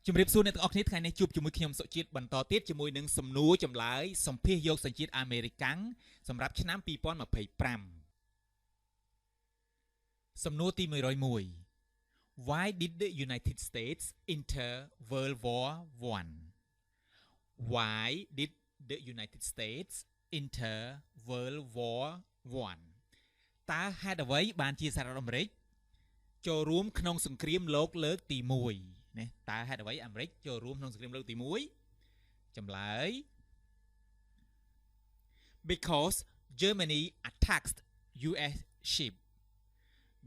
ជំរាបសួរអ្នកទាំងអស់គ្នាថ្ងៃនេះជួបជាមួយខ្ញុំសុជាតិបន្តទៀតជាមួយនឹងសំណួរចម្លើយសម្ភាសយកសញ្ជាតិអាមេរិកាំងសម្រាប់ឆ្នាំ2025សំណួរទី101 Why did the United States enter World War I? Why did the United States enter World War I? តើហេតុអ្វីបានជាសហរដ្ឋអាមេរិកចូលរួមក្នុងសង្គ្រាមលោកលើកទី1ណាតើហេតុអ្វីអាមេរិកចូលរួមក្នុងសង្គ្រាមលើកទី1ចម្លើយ Because Germany attacked US ship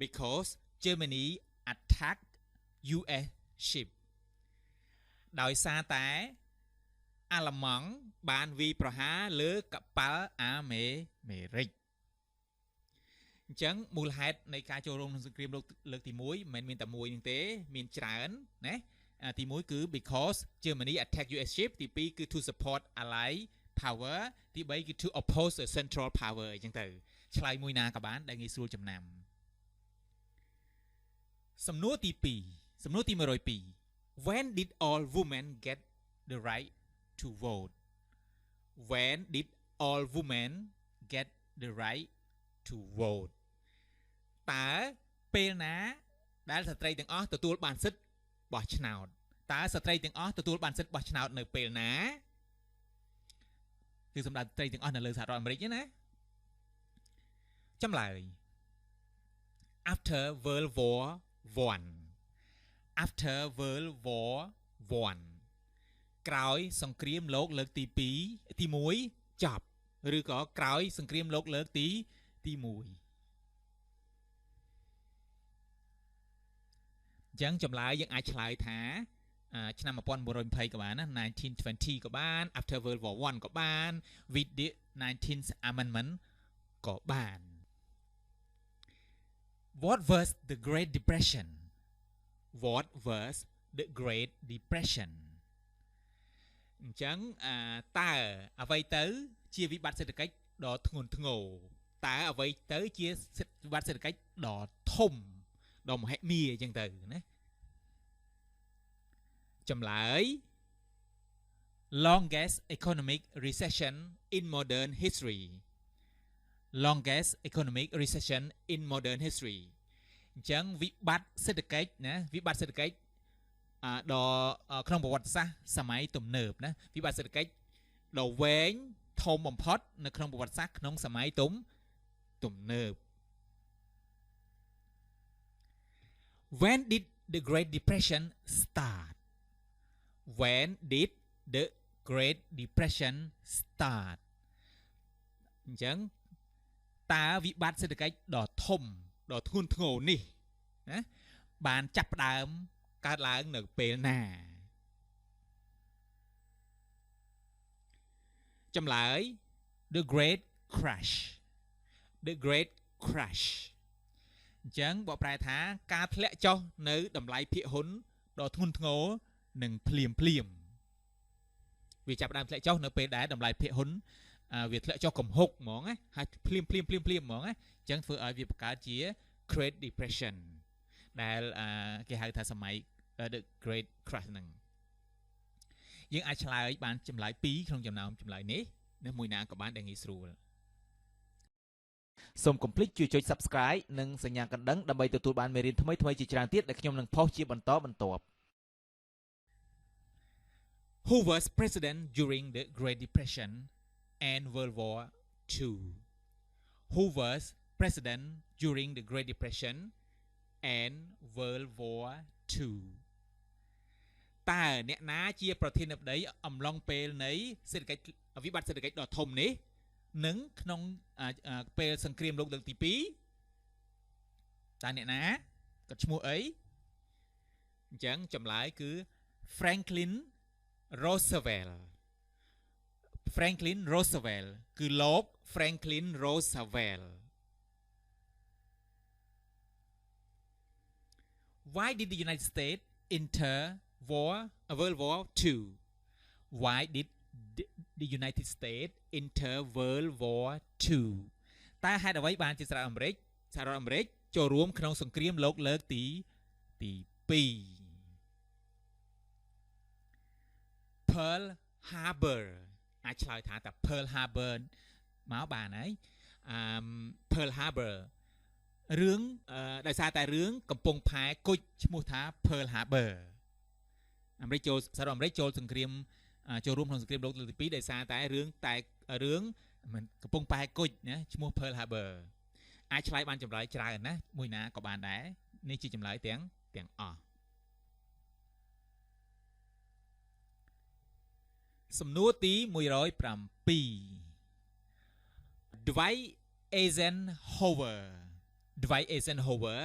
Because Germany attacked US ship ដោយសារតែអាល្លឺម៉ង់បានវាយប្រហារលើកប៉ាល់អាមេរិកអញ្ចឹងមូលហេតុនៃការចូលរួមក្នុងសង្គ្រាមលោកលើកទី1មិនមែនមានតែមួយនឹងទេមានច្រើនណាទី1គឺ because Germany attacked US ship ទី2គឺ to support Allied power ទី3គឺ to oppose the Central power អញ្ចឹងទៅឆ្លើយមួយណាក៏បានដែលងាយស្រួលចំណាំសំណួរទី2សំណួរទី102 When did all women get the right to vote When did all women get the right to vote តើពេលណាដែលស្ត្រីទាំងអស់ទទួលបានសិទ្ធិបោះឆ្នោតតើស្ត្រីទាំងអស់ទទួលបានសិទ្ធិបោះឆ្នោតនៅពេលណាគឺសម្ដៅស្ត្រីទាំងអស់នៅលើសហរដ្ឋអាមេរិកណាចម្លើយ After World War I After World War I ក្រោយសង្គ្រាមលោកលើកទី2ទី1ចប់ឬក៏ក្រោយសង្គ្រាមលោកលើកទី1ចឹងចម្លើយយើងអាចឆ្លើយថាឆ្នាំ1920ក៏បានណា1920ក៏បាន After World War I ក៏បាន with the 19th Amendment ក៏បាន What was the Great Depression What was the Great Depression អញ្ចឹងតើអ្វីទៅជាវិបត្តិសេដ្ឋកិច្ចដ៏ធ្ងន់ធ្ងរតើអ្វីទៅជាវិបត្តិសេដ្ឋកិច្ចដ៏ធំដ៏មហិមាអញ្ចឹងទៅណាចម្លើយ Longest economic recession in modern history Longest economic recession in modern history អញ្ចឹងវិបត្តិសេដ្ឋកិច្ចណាវិបត្តិសេដ្ឋកិច្ចដ៏ក្នុងប្រវត្តិសាស្ត្រសម័យទំនើបណាវិបត្តិសេដ្ឋកិច្ចដ៏វែងធំបំផុតនៅក្នុងប្រវត្តិសាស្ត្រក្នុងសម័យទំនើប When did the Great Depression start When did the Great Depression start អញ្ចឹងតើវិបត្តិសេដ្ឋកិច្ចដ៏ធំដ៏ធ្ងន់ធ្ងរនេះណាបានចាប់ផ្ដើមកើតឡើងនៅពេលណាចម្លើយ The Great Crash The Great Crash អញ្ចឹងបកប្រែថាការធ្លាក់ចុះនៅតម្លៃភាគហ៊ុនដ៏ធ្ងន់ធ្ងរនិងភ្លាមវាចាប់ផ្ដើមធ្លាក់ចុះនៅពេលដែលតម្លៃភាគហ៊ុនវាធ្លាក់ចុះកំហុកហ្មងណាហើយភ្លាមហ្មងណាអញ្ចឹងធ្វើឲ្យវាបង្កើតជា Great Depression ដែលគេហៅថាសម័យ The Great Crash ហ្នឹងយើងអាចឆ្លើយបានចម្លើយ2ក្នុងចំណោមចម្លើយនេះនៅមួយណាក៏បានដែលងាយស្រួលសូមកុំភ្លេចជួយចុច Subscribe និងសញ្ញាកណ្ដឹងដើម្បីទទួលបានមេរៀនថ្មីៗជាច្រើនទៀតដែលខ្ញុំនឹងផុសជាបន្តបន្ទាប់ Who was president during the Great Depression and World War II Who was president during the Great Depression and World War II តើអ្នកណាជាប្រធានាធិបតីអំឡុងពេលនៃសេដ្ឋកិច្ចវិបត្តិសេដ្ឋកិច្ចដ៏ធំនេះនិងក្នុងពេលសង្គ្រាមលោកលើកទី2តើអ្នកណាគាត់ឈ្មោះអីអញ្ចឹងចម្លើយគឺ Franklin Roosevelt គឺលោក Franklin Roosevelt Why did the United States enter World War II Why did the United States enter World War II តើហេតុអ្វីបានជាសហរដ្ឋអាមេរិកចូលរួមក្នុងសង្គ្រាមលោកលើកទី2 Pearl Harbor អាចឆ្លើយថាតែ Pearl Harbor មកបានហើយPearl Harbor រឿងដោយសារតែរឿងកំពង់ផែគុជឈ្មោះថា Pearl Harbor អាមេរិកចូលសហរដ្ឋអាមេរិកចូលសង្គ្រាមចូលរួមក្នុងសង្គ្រាមលោកលើកទី2ដោយសារតែរឿងកំពង់ផែគុជណាឈ្មោះ Pearl Harbor អាចឆ្លើយបានចម្លើយច្រើនណាមួយណាក៏បានដែរនេះជាចម្លើយទាំងអស់សំណួរទី107 Dwight Eisenhower Dwight Eisenhower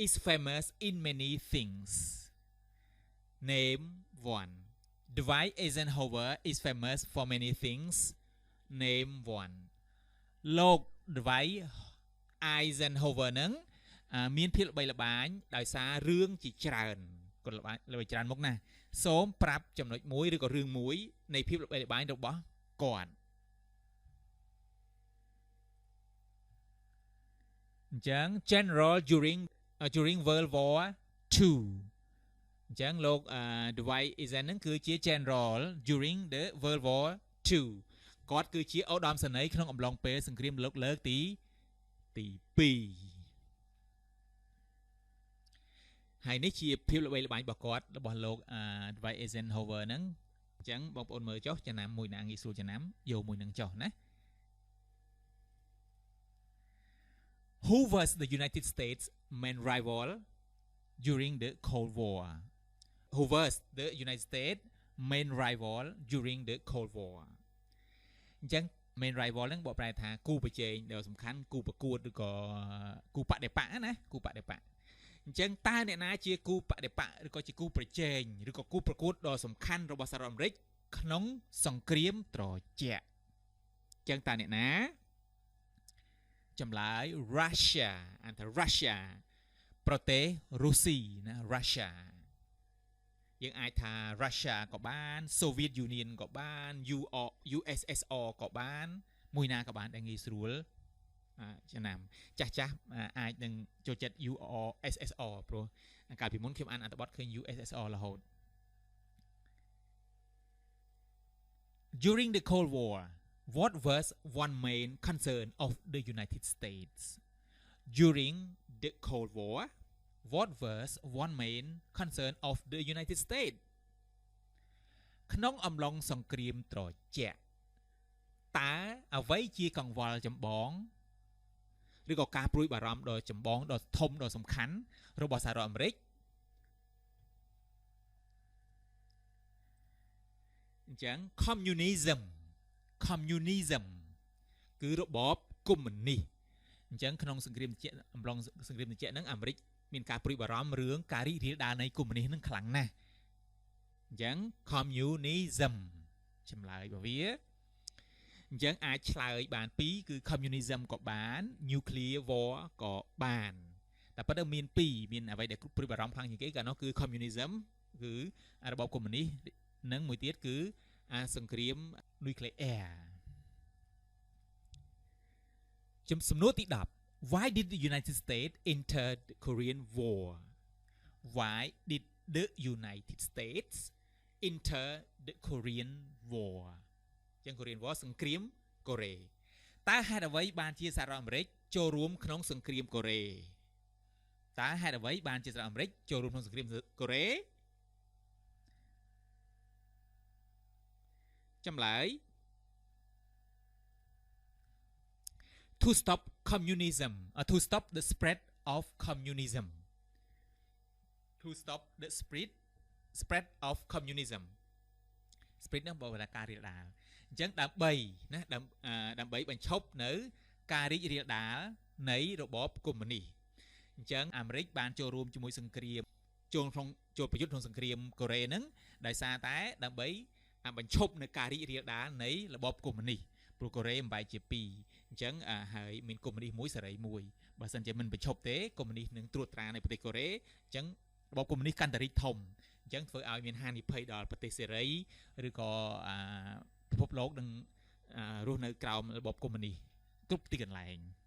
is famous in many things Name one Dwight Eisenhower is famous for many things Name one លោក Dwight Eisenhower នឹងមានភាពល្បីល្បាញដោយសាររឿងជាច្រើនគាត់ល្បីច្រើនមុខណាស់សូមប្រាប់ចំណុចមួយឬក៏រឿងមួយនៃភាពល្បីល្បាញរបស់គាត់អញ្ចឹង General during World War II អញ្ចឹងលោក Dwight Eisenhower នឹងគឺជា General during the World War II គាត់គឺជាឧត្តមសេនីយ៍ក្នុងអំឡុងពេលសង្គ្រាមលោកលើកទី2ហើយនេះជាភាពល្បីល្បាញរបស់លោក Dwight Eisenhower ហ្នឹងអញ្ចឹងបងប្អូនមើលចុះចំណាំមួយណាងាយស្រួលចំណាំយកមួយនឹងចុះណា Who was the United States main rival during the Cold War Who was the United States main rival during the Cold War អញ្ចឹង main rival ហ្នឹងបកប្រែថាគូប្រជែងដ៏សំខាន់គូប្រកួតឬក៏គូបដិបកណាគូបដិបកអញ្ចឹងតើអ្នកណាជាគូបដិបកឬក៏ជាគូប្រជែងឬក៏គូប្រកួតដ៏សំខាន់របស់សហរដ្ឋអាមេរិកក្នុងសង្គ្រាមត្រជាក់អញ្ចឹងតើអ្នកណាចម្លើយ Russia អានថា Russia ប្រទេសរុស្ស៊ីណា Russia យើងអាចថា Russia ក៏បាន Soviet Union ក៏បាន USSR ក៏បានមួយណាក៏បានដែលងាយស្រួលចំណាំចាស់អាចនឹងចូលចិត្ត USSR ព្រោះកាលពីមុនខ្ញុំអានអត្ថបទឃើញ USSR រហូត During the Cold War what was one main concern of the United States During the Cold War what was one main concern of the United States ក្នុងអំឡុងសង្គ្រាមត្រជាក់តើអ្វីជាកង្វល់ចម្បងឬក៏ការព្រួយបារម្ភដ៏ចម្បងដ៏ធំដ៏សំខាន់របស់សហរដ្ឋអាមេរិកអញ្ចឹង communism គឺរបបកុម្មុយនីសអញ្ចឹងក្នុងសង្គ្រាមត្រជាក់អំឡុងសង្គ្រាមត្រជាក់ហ្នឹងអាមេរិកមានការព្រួយបារម្ភរឿងការរីករាលដាលនៃកុម្មុយនីសហ្នឹងខ្លាំងណាស់អញ្ចឹង communism ចម្លើយរបស់វាអញ្ចឹងអាចឆ្លើយបាន2គឺ communism ក៏បាន nuclear war ក៏បានតែប៉ុន្តែមាន2មានអ្វីដែលព្រួយបារម្ភខ្លាំងជាងគេកាលនោះគឺ communism គឺរបបកុម្មុយនីសនិងមួយទៀតគឺសង្គ្រាម nuclear សំណួរទី10 Why did the United States enter the Korean War Why did the United States enter the Korean War ចឹង Korean War សង្គ្រាមកូរ៉េតើហេតុអ្វីបានជាសហរដ្ឋអាមេរិកចូលរួមក្នុងសង្គ្រាមកូរ៉េតើហេតុអ្វីបានជាសហរដ្ឋអាមេរិកចូលរួមក្នុងសង្គ្រាមកូរ៉េចម្លើយ To stop communism to stop the spread of communism To stop the spread of communism spread នឹងបើថាការរីករាលដាលអញ្ចឹងដើម្បីបញ្ឈប់នៅការរីករាលដាលនៃរបបកុម្មុយនីសអញ្ចឹងអាមេរិកបានចូលរួមជាមួយសង្គ្រាមចូលប្រយុទ្ធក្នុងសង្គ្រាមកូរ៉េហ្នឹងដោយសារតែដើម្បីបញ្ឈប់នៅការរីករាលដាលនៃរបបកុម្មុយនីសព្រោះកូរ៉េមិនបែរជា2អញ្ចឹងហើយមានកុម្មុយនីសមួយសេរីមួយបើមិនជាមិនបញ្ឈប់ទេកុម្មុយនីសនឹងត្រួតត្រានៅប្រទេសកូរ៉េអញ្ចឹងរបបកុម្មុយនីសកាន់តែរីកធំអញ្ចឹងធ្វើឲ្យមានហានិភ័យដល់ប្រទេសសេរីឬក៏ពិភពលោកនឹងរស់នៅក្រោមរបបកុម្មុយនីសគ្រប់ទីកន្លែង